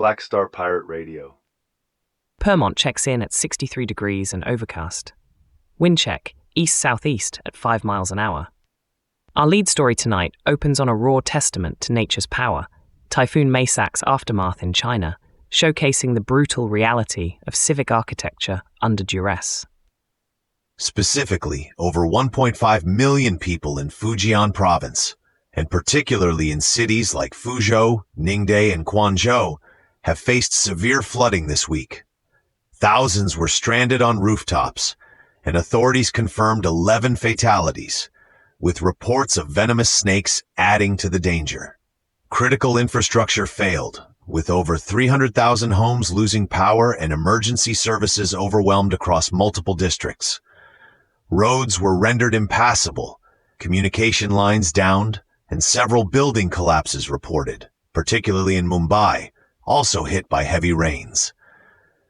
Black Star Pirate Radio. Permont checks in at 63 degrees and overcast. Wind check, east-southeast at 5 miles an hour. Our lead story tonight opens on a raw testament to nature's power, Typhoon Maysak's aftermath in China, showcasing the brutal reality of civic architecture under duress. Specifically, over 1.5 million people in Fujian province, and particularly in cities like Fuzhou, Ningde, and Guangzhou, have faced severe flooding this week. Thousands were stranded on rooftops, and authorities confirmed 11 fatalities, with reports of venomous snakes adding to the danger. Critical infrastructure failed, with over 300,000 homes losing power and emergency services overwhelmed across multiple districts. Roads were rendered impassable, communication lines downed, and several building collapses reported, particularly in Mumbai, also hit by heavy rains.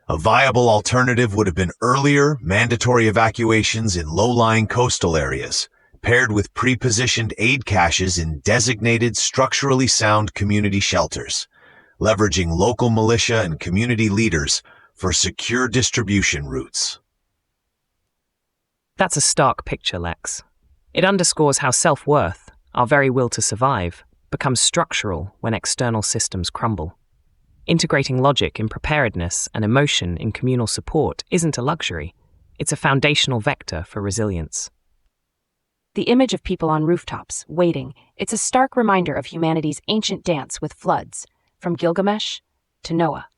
A viable alternative would have been earlier, mandatory evacuations in low-lying coastal areas, paired with pre-positioned aid caches in designated structurally sound community shelters, leveraging local militia and community leaders for secure distribution routes. That's a stark picture, Lex. It underscores how self-worth, our very will to survive, becomes structural when external systems crumble. Integrating logic in preparedness and emotion in communal support isn't a luxury. It's a foundational vector for resilience. The image of people on rooftops, waiting, it's a stark reminder of humanity's ancient dance with floods, from Gilgamesh to Noah.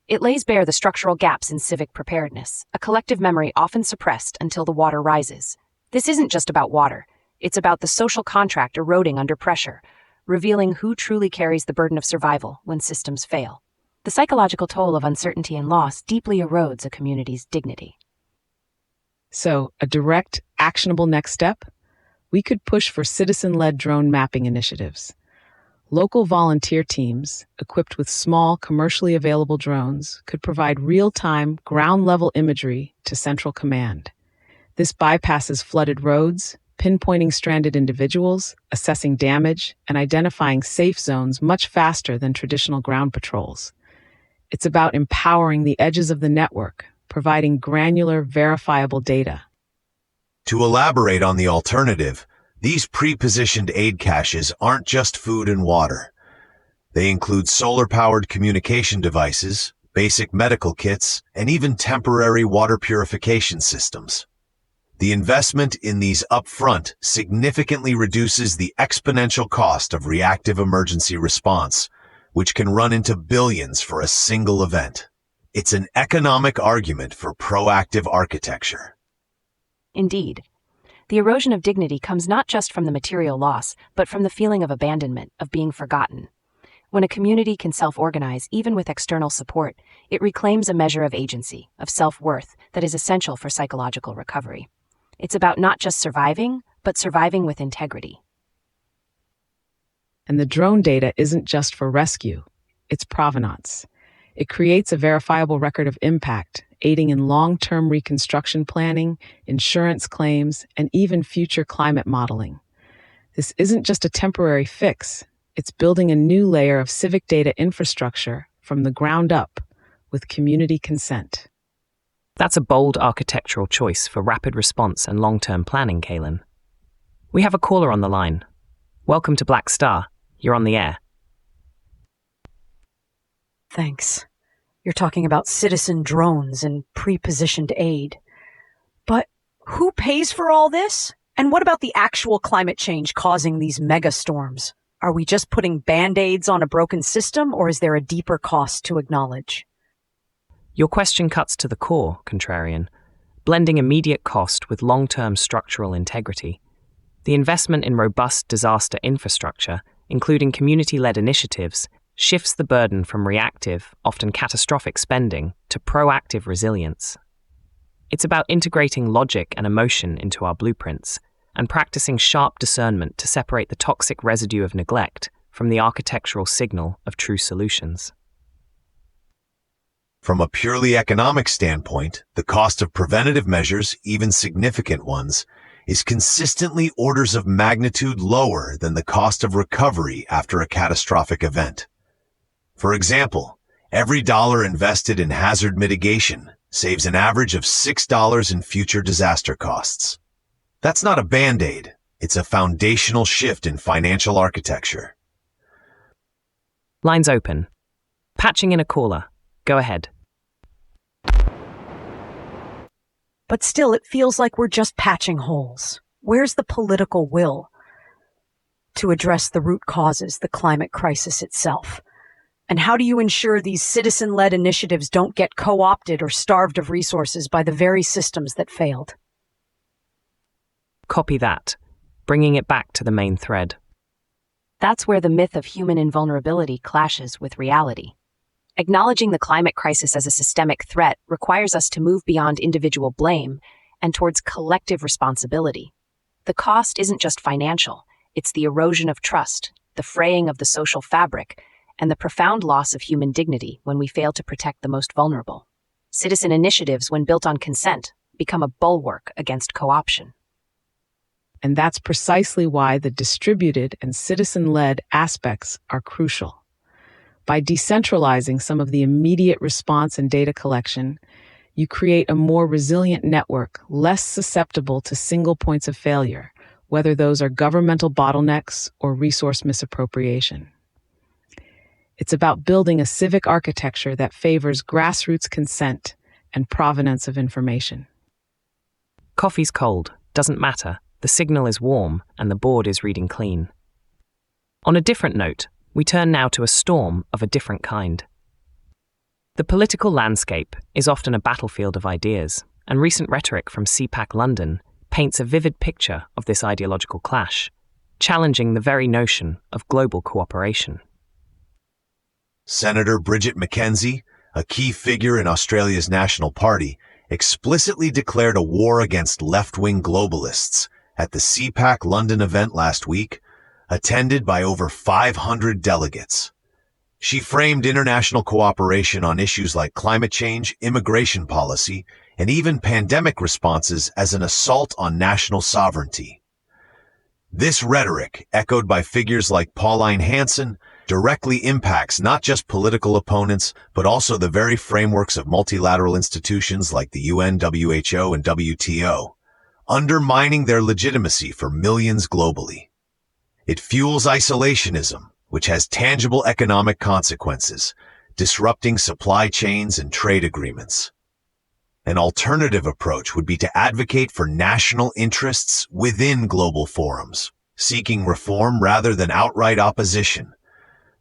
It lays bare the structural gaps in civic preparedness, a collective memory often suppressed until the water rises. This isn't just about water. It's about the social contract eroding under pressure, revealing who truly carries the burden of survival when systems fail. The psychological toll of uncertainty and loss deeply erodes a community's dignity. So, a direct, actionable next step? We could push for citizen-led drone mapping initiatives. Local volunteer teams, equipped with small, commercially available drones, could provide real-time, ground-level imagery to Central Command. This bypasses flooded roads, pinpointing stranded individuals, assessing damage, and identifying safe zones much faster than traditional ground patrols. It's about empowering the edges of the network, providing granular, verifiable data. To elaborate on the alternative, these pre-positioned aid caches aren't just food and water. They include solar-powered communication devices, basic medical kits, and even temporary water purification systems. The investment in these upfront significantly reduces the exponential cost of reactive emergency response, which can run into billions for a single event. It's an economic argument for proactive architecture. Indeed. The erosion of dignity comes not just from the material loss, but from the feeling of abandonment, of being forgotten. When a community can self-organize, even with external support, it reclaims a measure of agency, of self-worth, that is essential for psychological recovery. It's about not just surviving, but surviving with integrity. And the drone data isn't just for rescue, it's provenance. It creates a verifiable record of impact, aiding in long-term reconstruction planning, insurance claims, and even future climate modeling. This isn't just a temporary fix, it's building a new layer of civic data infrastructure from the ground up with community consent. That's a bold architectural choice for rapid response and long-term planning, Kaylin. We have a caller on the line. Welcome to Black Star. You're on the air. Thanks. You're talking about citizen drones and pre-positioned aid. But who pays for all this? And what about the actual climate change causing these megastorms? Are we just putting Band-Aids on a broken system, or is there a deeper cost to acknowledge? Your question cuts to the core, Contrarian, blending immediate cost with long-term structural integrity. The investment in robust disaster infrastructure, including community-led initiatives, shifts the burden from reactive, often catastrophic spending to proactive resilience. It's about integrating logic and emotion into our blueprints and practicing sharp discernment to separate the toxic residue of neglect from the architectural signal of true solutions. From a purely economic standpoint, the cost of preventative measures, even significant ones, is consistently orders of magnitude lower than the cost of recovery after a catastrophic event. For example, Every dollar invested in hazard mitigation saves an average of $6 in future disaster costs. That's not a band-aid. It's a foundational shift in financial architecture. Lines open. Patching in a caller. Go ahead. But still, it feels like we're just patching holes. Where's the political will to address the root causes, the climate crisis itself? And how do you ensure these citizen-led initiatives don't get co-opted or starved of resources by the very systems that failed? Copy that, bringing it back to the main thread. That's where the myth of human invulnerability clashes with reality. Acknowledging the climate crisis as a systemic threat requires us to move beyond individual blame and towards collective responsibility. The cost isn't just financial, it's the erosion of trust, the fraying of the social fabric, and the profound loss of human dignity when we fail to protect the most vulnerable. Citizen initiatives, when built on consent, become a bulwark against co-option. And that's precisely why the distributed and citizen-led aspects are crucial. By decentralizing some of the immediate response and data collection, you create a more resilient network, less susceptible to single points of failure, whether those are governmental bottlenecks or resource misappropriation. It's about building a civic architecture that favors grassroots consent and provenance of information. Coffee's cold. Doesn't matter. The signal is warm and the board is reading clean. On a different note, we turn now to a storm of a different kind. The political landscape is often a battlefield of ideas, and recent rhetoric from CPAC London paints a vivid picture of this ideological clash, challenging the very notion of global cooperation. Senator Bridget McKenzie, a key figure in Australia's National Party, explicitly declared a war against left-wing globalists at the CPAC London event last week, attended by over 500 delegates. She framed international cooperation on issues like climate change, immigration policy, and even pandemic responses as an assault on national sovereignty. This rhetoric, echoed by figures like Pauline Hanson, directly impacts not just political opponents, but also the very frameworks of multilateral institutions like the UN, WHO, and WTO, undermining their legitimacy for millions globally. It fuels isolationism, which has tangible economic consequences, disrupting supply chains and trade agreements. An alternative approach would be to advocate for national interests within global forums, seeking reform rather than outright opposition,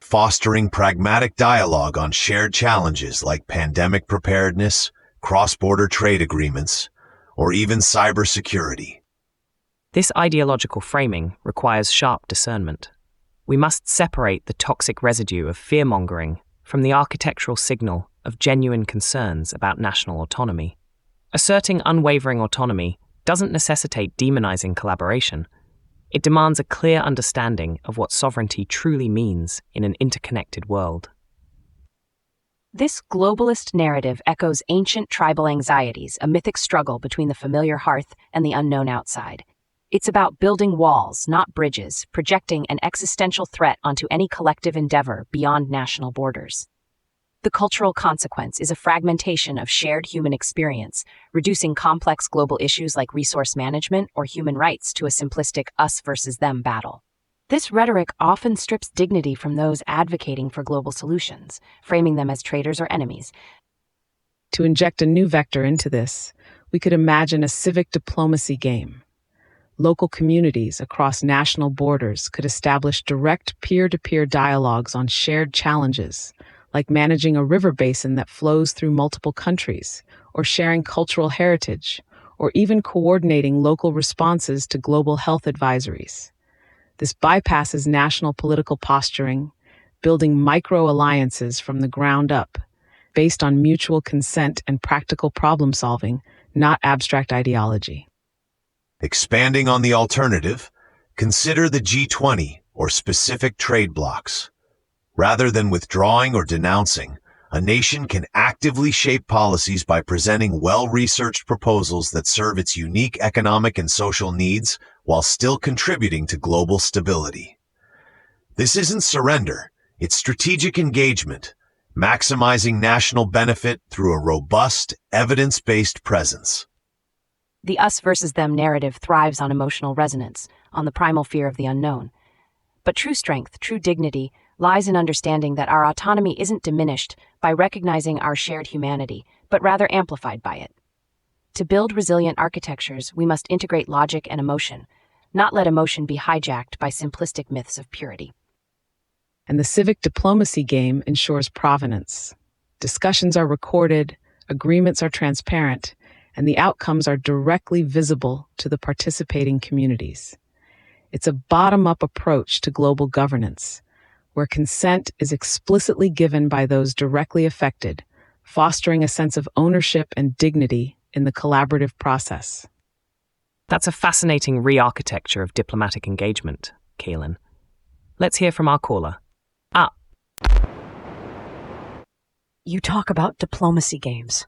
fostering pragmatic dialogue on shared challenges like pandemic preparedness, cross-border trade agreements, or even cybersecurity. This ideological framing requires sharp discernment. We must separate the toxic residue of fear-mongering from the architectural signal of genuine concerns about national autonomy. Asserting unwavering autonomy doesn't necessitate demonizing collaboration. It demands a clear understanding of what sovereignty truly means in an interconnected world. This globalist narrative echoes ancient tribal anxieties, a mythic struggle between the familiar hearth and the unknown outside. It's about building walls, not bridges, projecting an existential threat onto any collective endeavor beyond national borders. The cultural consequence is a fragmentation of shared human experience, reducing complex global issues like resource management or human rights to a simplistic us versus them battle. This rhetoric often strips dignity from those advocating for global solutions, framing them as traitors or enemies. To inject a new vector into this, we could imagine a civic diplomacy game. Local communities across national borders could establish direct peer-to-peer dialogues on shared challenges, like managing a river basin that flows through multiple countries, or sharing cultural heritage, or even coordinating local responses to global health advisories. This bypasses national political posturing, building micro-alliances from the ground up, based on mutual consent and practical problem-solving, not abstract ideology. Expanding on the alternative, consider the G20 or specific trade blocs. Rather than withdrawing or denouncing, a nation can actively shape policies by presenting well-researched proposals that serve its unique economic and social needs while still contributing to global stability. This isn't surrender, it's strategic engagement, maximizing national benefit through a robust, evidence-based presence. The us versus them narrative thrives on emotional resonance, on the primal fear of the unknown. But true strength, true dignity, lies in understanding that our autonomy isn't diminished by recognizing our shared humanity, but rather amplified by it. To build resilient architectures, we must integrate logic and emotion, not let emotion be hijacked by simplistic myths of purity. And the civic diplomacy game ensures provenance. Discussions are recorded, agreements are transparent, and the outcomes are directly visible to the participating communities. It's a bottom-up approach to global governance, where consent is explicitly given by those directly affected, fostering a sense of ownership and dignity in the collaborative process. That's a fascinating re-architecture of diplomatic engagement, Keelan. Let's hear from our caller. You talk about diplomacy games,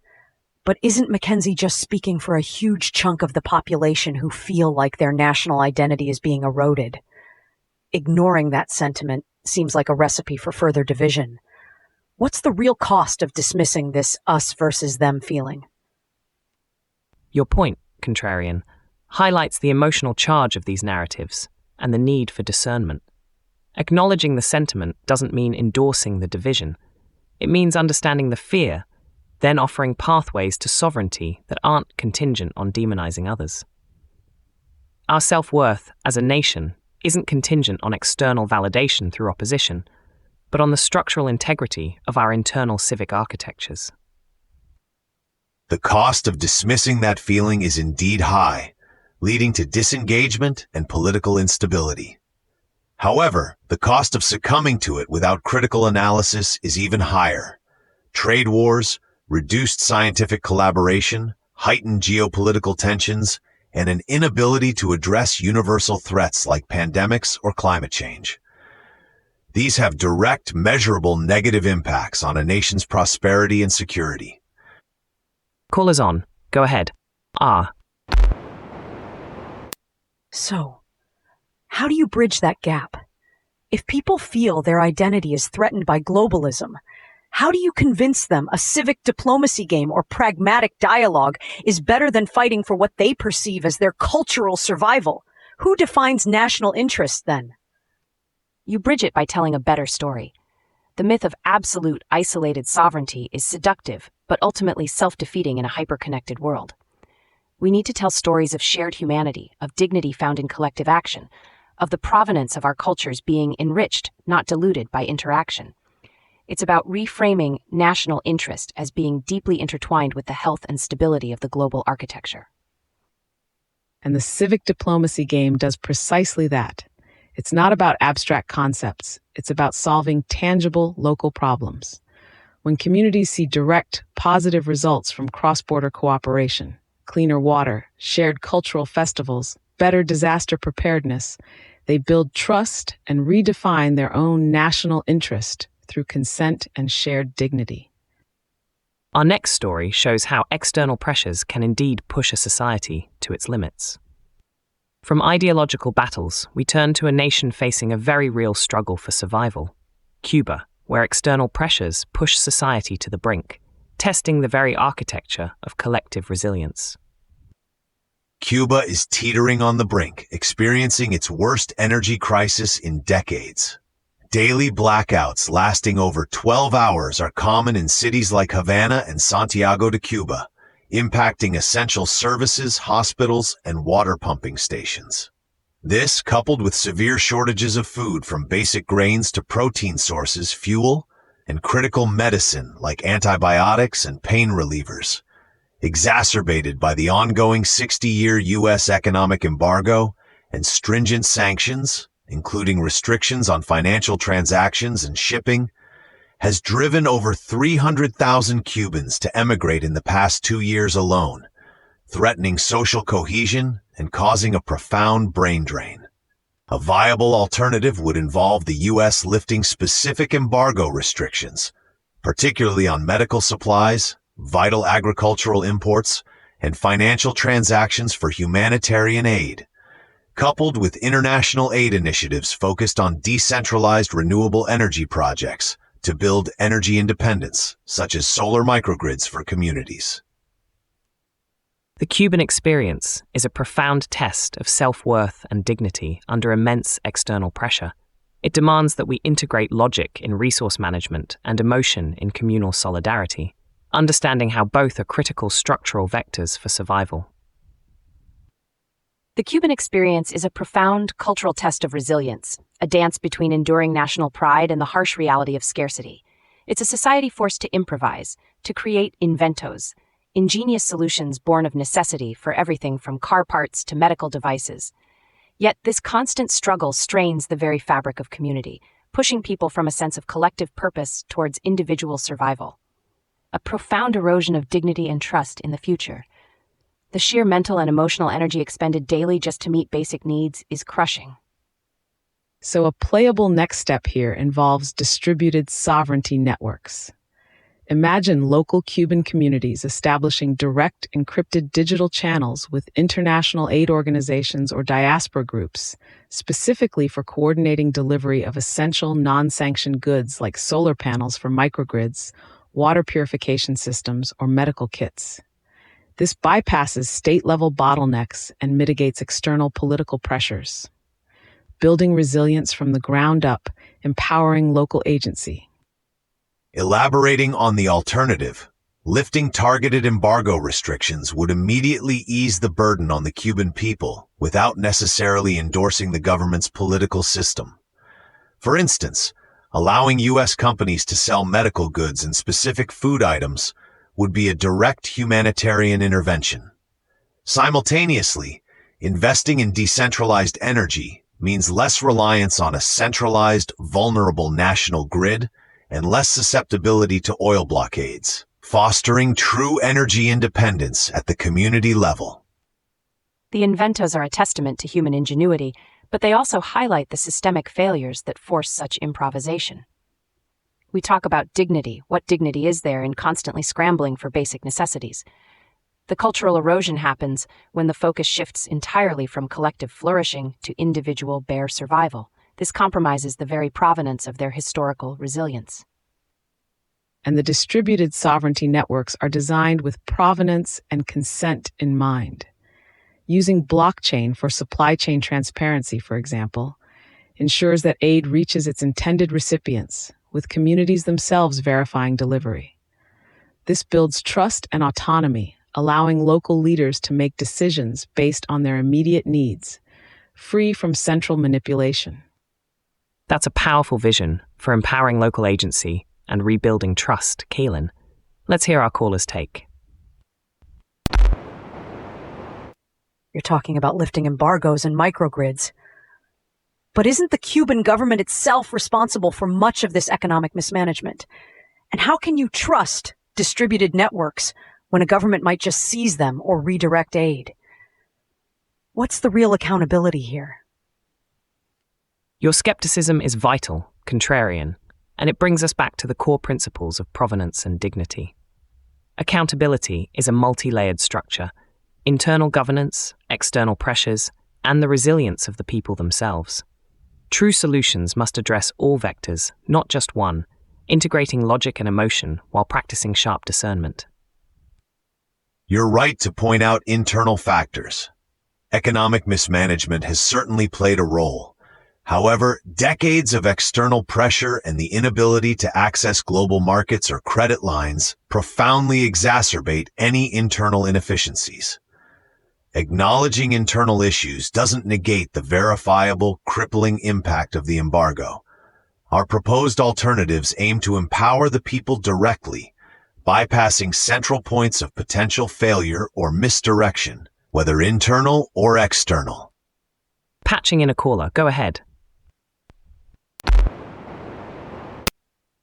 but isn't Mackenzie just speaking for a huge chunk of the population who feel like their national identity is being eroded? Ignoring that sentiment seems like a recipe for further division. What's the real cost of dismissing this us versus them feeling? Your point, contrarian, highlights the emotional charge of these narratives and the need for discernment. Acknowledging the sentiment doesn't mean endorsing the division. It means understanding the fear, then offering pathways to sovereignty that aren't contingent on demonizing others. Our self-worth as a nation isn't contingent on external validation through opposition, but on the structural integrity of our internal civic architectures. The cost of dismissing that feeling is indeed high, leading to disengagement and political instability. However, the cost of succumbing to it without critical analysis is even higher. Trade wars, reduced scientific collaboration, heightened geopolitical tensions, and an inability to address universal threats like pandemics or climate change. These have direct, measurable negative impacts on a nation's prosperity and security. Callers on. Go ahead. So, how do you bridge that gap? If people feel their identity is threatened by globalism, how do you convince them a civic diplomacy game or pragmatic dialogue is better than fighting for what they perceive as their cultural survival? Who defines national interest then? You bridge it by telling a better story. The myth of absolute, isolated sovereignty is seductive, but ultimately self-defeating in a hyper-connected world. We need to tell stories of shared humanity, of dignity found in collective action, of the provenance of our cultures being enriched, not diluted by interaction. It's about reframing national interest as being deeply intertwined with the health and stability of the global architecture. And the civic diplomacy game does precisely that. It's not about abstract concepts. It's about solving tangible local problems. When communities see direct, positive results from cross-border cooperation, cleaner water, shared cultural festivals, better disaster preparedness, they build trust and redefine their own national interest through consent and shared dignity. Our next story shows how external pressures can indeed push a society to its limits. From ideological battles, we turn to a nation facing a very real struggle for survival, Cuba, where external pressures push society to the brink, testing the very architecture of collective resilience. Cuba is teetering on the brink, experiencing its worst energy crisis in decades. Daily blackouts lasting over 12 hours are common in cities like Havana and Santiago de Cuba, impacting essential services, hospitals, and water pumping stations. This, coupled with severe shortages of food from basic grains to protein sources, fuel, and critical medicine like antibiotics and pain relievers, exacerbated by the ongoing 60-year U.S. economic embargo and stringent sanctions, including restrictions on financial transactions and shipping, has driven over 300,000 Cubans to emigrate in the past 2 years alone, threatening social cohesion and causing a profound brain drain. A viable alternative would involve the U.S. lifting specific embargo restrictions, particularly on medical supplies, vital agricultural imports, and financial transactions for humanitarian aid, coupled with international aid initiatives focused on decentralized renewable energy projects to build energy independence, such as solar microgrids for communities. The Cuban experience is a profound test of self-worth and dignity under immense external pressure. It demands that we integrate logic in resource management and emotion in communal solidarity, understanding how both are critical structural vectors for survival. The Cuban experience is a profound cultural test of resilience, a dance between enduring national pride and the harsh reality of scarcity. It's a society forced to improvise, to create inventos, ingenious solutions born of necessity for everything from car parts to medical devices. Yet this constant struggle strains the very fabric of community, pushing people from a sense of collective purpose towards individual survival. A profound erosion of dignity and trust in the future. The sheer mental and emotional energy expended daily just to meet basic needs is crushing. So a playable next step here involves distributed sovereignty networks. Imagine local Cuban communities establishing direct encrypted digital channels with international aid organizations or diaspora groups, specifically for coordinating delivery of essential non-sanctioned goods like solar panels for microgrids, water purification systems, or medical kits. This bypasses state-level bottlenecks and mitigates external political pressures, building resilience from the ground up, empowering local agency. Elaborating on the alternative, lifting targeted embargo restrictions would immediately ease the burden on the Cuban people without necessarily endorsing the government's political system. For instance, allowing U.S. companies to sell medical goods and specific food items would be a direct humanitarian intervention. Simultaneously, investing in decentralized energy means less reliance on a centralized, vulnerable national grid and less susceptibility to oil blockades, fostering true energy independence at the community level. The inventos are a testament to human ingenuity, but they also highlight the systemic failures that force such improvisation. We talk about dignity. What dignity is there in constantly scrambling for basic necessities? The cultural erosion happens when the focus shifts entirely from collective flourishing to individual bare survival. This compromises the very provenance of their historical resilience. And the distributed sovereignty networks are designed with provenance and consent in mind. Using blockchain for supply chain transparency, for example, ensures that aid reaches its intended recipients, with communities themselves verifying delivery. This builds trust and autonomy, allowing local leaders to make decisions based on their immediate needs, free from central manipulation. That's a powerful vision for empowering local agency and rebuilding trust, Kaylin. Let's hear our caller's take. You're talking about lifting embargoes and microgrids. But isn't the Cuban government itself responsible for much of this economic mismanagement? And how can you trust distributed networks when a government might just seize them or redirect aid? What's the real accountability here? Your skepticism is vital, contrarian, and it brings us back to the core principles of provenance and dignity. Accountability is a multi-layered structure: internal governance, external pressures, and the resilience of the people themselves. True solutions must address all vectors, not just one, integrating logic and emotion while practicing sharp discernment. You're right to point out internal factors. Economic mismanagement has certainly played a role. However, decades of external pressure and the inability to access global markets or credit lines profoundly exacerbate any internal inefficiencies. Acknowledging internal issues doesn't negate the verifiable, crippling impact of the embargo. Our proposed alternatives aim to empower the people directly, bypassing central points of potential failure or misdirection, whether internal or external. Patching in a caller, go ahead.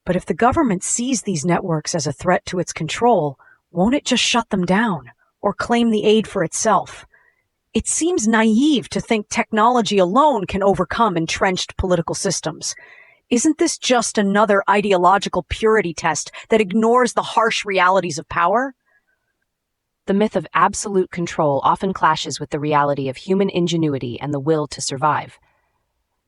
But if the government sees these networks as a threat to its control, won't it just shut them down or claim the aid for itself? It seems naive to think technology alone can overcome entrenched political systems. Isn't this just another ideological purity test that ignores the harsh realities of power? The myth of absolute control often clashes with the reality of human ingenuity and the will to survive.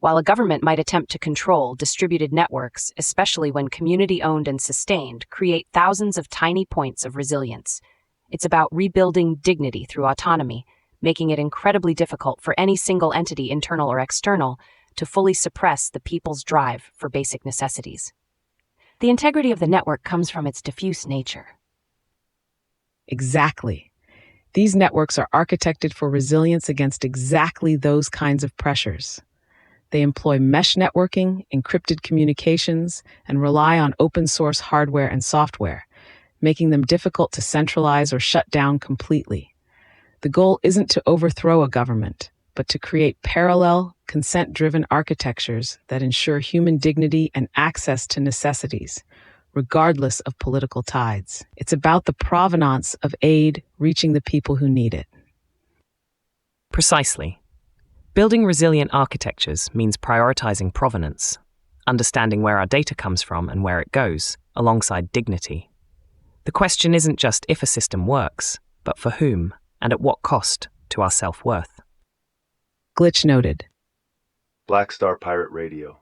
while a government might attempt to control distributed networks, especially when community-owned and sustained, create thousands of tiny points of resilience. It's about rebuilding dignity through autonomy, making it incredibly difficult for any single entity, internal or external, to fully suppress the people's drive for basic necessities. The integrity of the network comes from its diffuse nature. Exactly. These networks are architected for resilience against exactly those kinds of pressures. They employ mesh networking, encrypted communications, and rely on open-source hardware and software, making them difficult to centralize or shut down completely. The goal isn't to overthrow a government, but to create parallel, consent-driven architectures that ensure human dignity and access to necessities, regardless of political tides. It's about the provenance of aid reaching the people who need it. Precisely. Building resilient architectures means prioritizing provenance, understanding where our data comes from and where it goes, alongside dignity. The question isn't just if a system works, but for whom and at what cost to our self-worth. Glitch noted. Black Star Pirate Radio.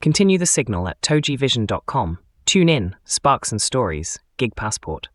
Continue the signal at TogeeVision.com. Tune in, Sparks and Stories, Gig Passport.